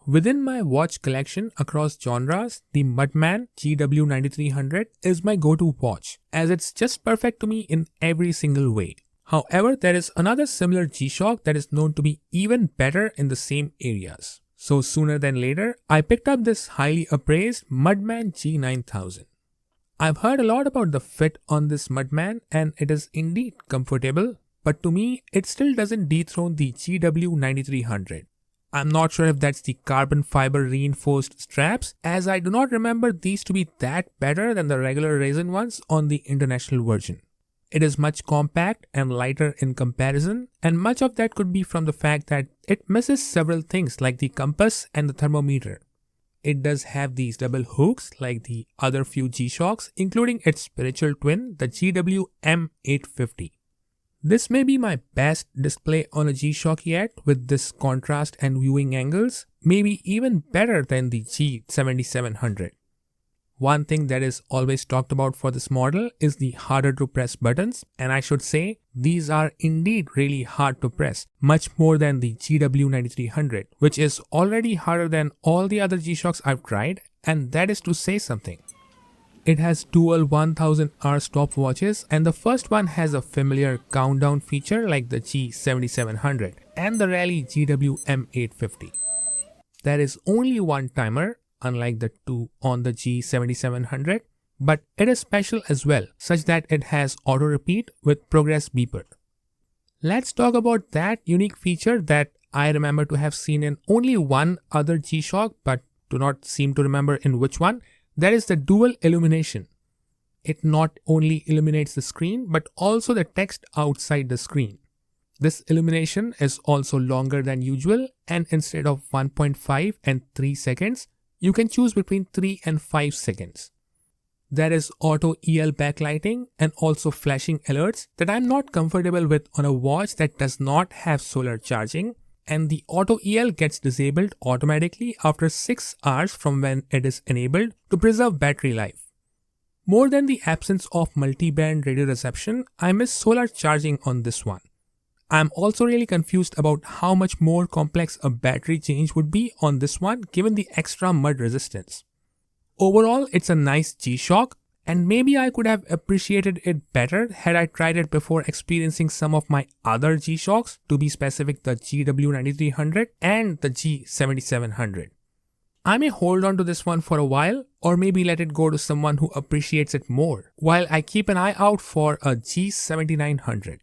Within my watch collection across genres, the Mudman GW-9300 is my go-to watch, as it's just perfect to me in every single way. However, there is another similar G-Shock that is known to be even better in the same areas. So sooner than later, I picked up this highly appraised Mudman G-9000. I've heard a lot about the fit on this Mudman and it is indeed comfortable, but to me, it still doesn't dethrone the GW-9300. I'm not sure if that's the carbon fiber reinforced straps, as I do not remember these to be that better than the regular resin ones on the international version. It is much compact and lighter in comparison, and much of that could be from the fact that it misses several things like the compass and the thermometer. It does have these double hooks like the other few G-Shocks, including its spiritual twin, the GW-M850. This may be my best display on a G-Shock yet, with this contrast and viewing angles, maybe even better than the G7700. One thing that is always talked about for this model is the harder to press buttons, and I should say these are indeed really hard to press, much more than the GW9300, which is already harder than all the other G-Shocks I've tried, and that is to say something. It has dual 1000-hour stopwatches, and the first one has a familiar countdown feature like the G7700 and the Rally GW-M850. There is only one timer, unlike the two on the G7700, but it is special as well, such that it has auto repeat with progress beeper. Let's talk about that unique feature that I remember to have seen in only one other G-Shock, but do not seem to remember in which one. That is the dual illumination. It not only illuminates the screen, but also the text outside the screen. This illumination is also longer than usual, and instead of 1.5 and 3 seconds, you can choose between 3 and 5 seconds. There is auto EL backlighting and also flashing alerts that I'm not comfortable with on a watch that does not have solar charging, and the auto EL gets disabled automatically after 6 hours from when it is enabled to preserve battery life. More than the absence of multi-band radio reception, I miss solar charging on this one. I'm also really confused about how much more complex a battery change would be on this one given the extra mud resistance. Overall, it's a nice G-Shock, and maybe I could have appreciated it better had I tried it before experiencing some of my other G-Shocks, to be specific the GW9300 and the G7700. I may hold on to this one for a while, or maybe let it go to someone who appreciates it more, while I keep an eye out for a G7900.